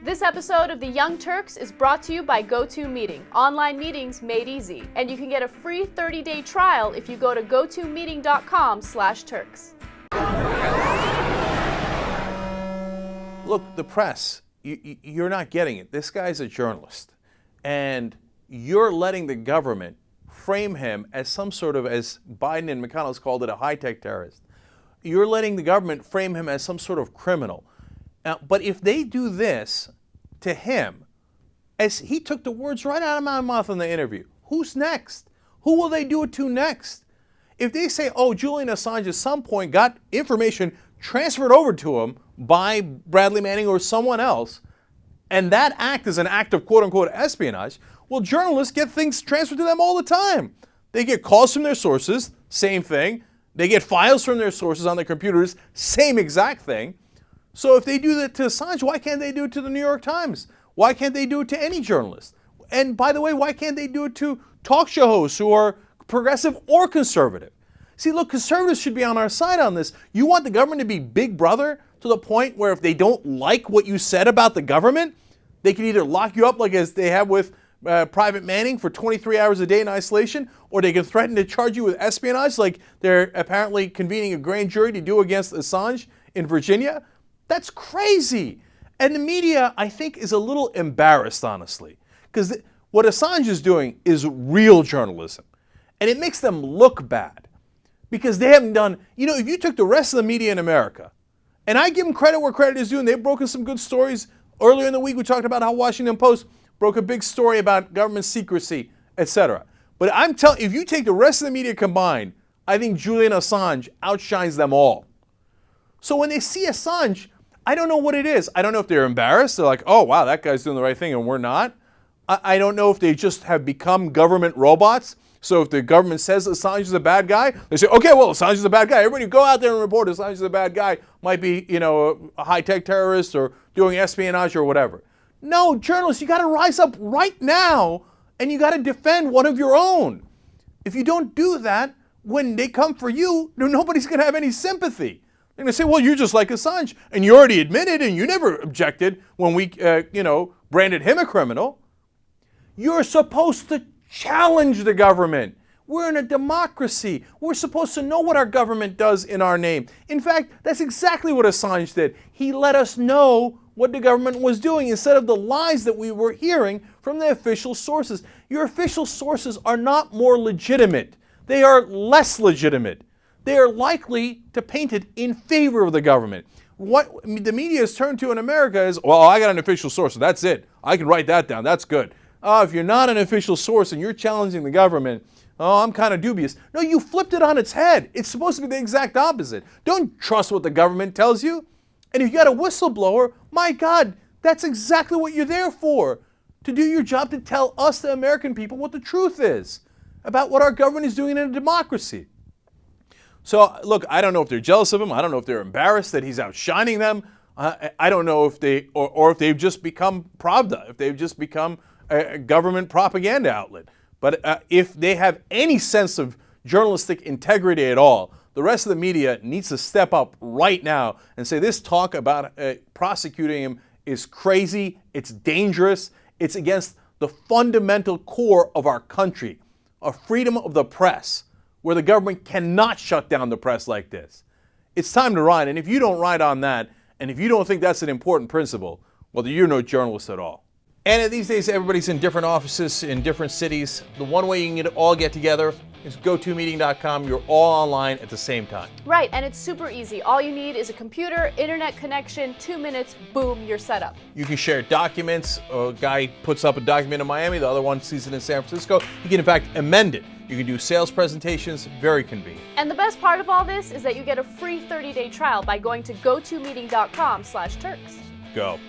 This episode of the Young Turks is brought to you by GoToMeeting, online meetings made easy. And you can get a free 30-day trial if you go to gotomeeting.com/Turks. Look, the press, you're not getting it. This guy's a journalist. And you're letting the government frame him as some sort of, as Biden and McConnell's called it, a high-tech terrorist. You're letting the government frame him as some sort of criminal. But if they do this to him, as he took the words right out of my mouth in the interview, who's next? Who will they do it to next? If they say, oh, Julian Assange at some point got information transferred over to him by Bradley Manning or someone else, and that act is an act of quote-unquote espionage, well, journalists get things transferred to them all the time. They get calls from their sources, same thing. They get files from their sources on their computers, same exact thing. So if they do that to Assange, why can't they do it to the New York Times? Why can't they do it to any journalist? And by the way, why can't they do it to talk show hosts who are progressive or conservative? See, look, conservatives should be on our side on this. You want the government to be big brother to the point where if they don't like what you said about the government, they can either lock you up like as they have with Private Manning for 23 hours a day in isolation, or they can threaten to charge you with espionage like they're apparently convening a grand jury to do against Assange in Virginia. That's crazy. And the media, I think, is a little embarrassed, honestly, because what Assange is doing is real journalism. And it makes them look bad because they haven't done, if you took the rest of the media in America, and I give them credit where credit is due, and they've broken some good stories. Earlier in the week, we talked about how Washington Post broke a big story about government secrecy, etc. But I'm telling you, if you take the rest of the media combined, I think Julian Assange outshines them all. So when they see Assange, I don't know what it is. I don't know if they're embarrassed. They're like, oh, wow, that guy's doing the right thing and we're not. I don't know if they just have become government robots. So if the government says Assange is a bad guy, they say, okay, well, Assange is a bad guy. Everybody go out there and report Assange is a bad guy. Might be, a high-tech terrorist or doing espionage or whatever. No, journalists, you got to rise up right now and you got to defend one of your own. If you don't do that, when they come for you, nobody's going to have any sympathy. They're going to say, well, you're just like Assange, and you already admitted, and you never objected when we, branded him a criminal. You're supposed to challenge the government. We're in a democracy. We're supposed to know what our government does in our name. In fact, that's exactly what Assange did. He let us know what the government was doing instead of the lies that we were hearing from the official sources. Your official sources are not more legitimate. They are less legitimate. They are likely to paint it in favor of the government. What the media has turned to in America is, well, I got an official source, so that's it. I can write that down. That's good. If you're not an official source and you're challenging the government, I'm kind of dubious. No, you flipped it on its head. It's supposed to be the exact opposite. Don't trust what the government tells you. And if you got a whistleblower, my God, that's exactly what you're there for. To do your job, to tell us, the American people, what the truth is about what our government is doing in a democracy. So, look, I don't know if they're jealous of him. I don't know if they're embarrassed that he's outshining them. I don't know if they, or if they've just become Pravda, if they've just become a government propaganda outlet. But if they have any sense of journalistic integrity at all, the rest of the media needs to step up right now and say this talk about prosecuting him is crazy, it's dangerous, it's against the fundamental core of our country, a freedom of the press, where the government cannot shut down the press like this. It's time to ride, and if you don't ride on that, and if you don't think that's an important principle, well, then you're no journalist at all. And these days, everybody's in different offices in different cities. The one way you can all get together is gotomeeting.com. You're all online at the same time. Right, and it's super easy. All you need is a computer, internet connection, 2 minutes, boom, you're set up. You can share documents. A guy puts up a document in Miami, the other one sees it in San Francisco. You can, in fact, amend it. You can do sales presentations, very convenient. And the best part of all this is that you get a free 30-day trial by going to gotomeeting.com/Turks. Go.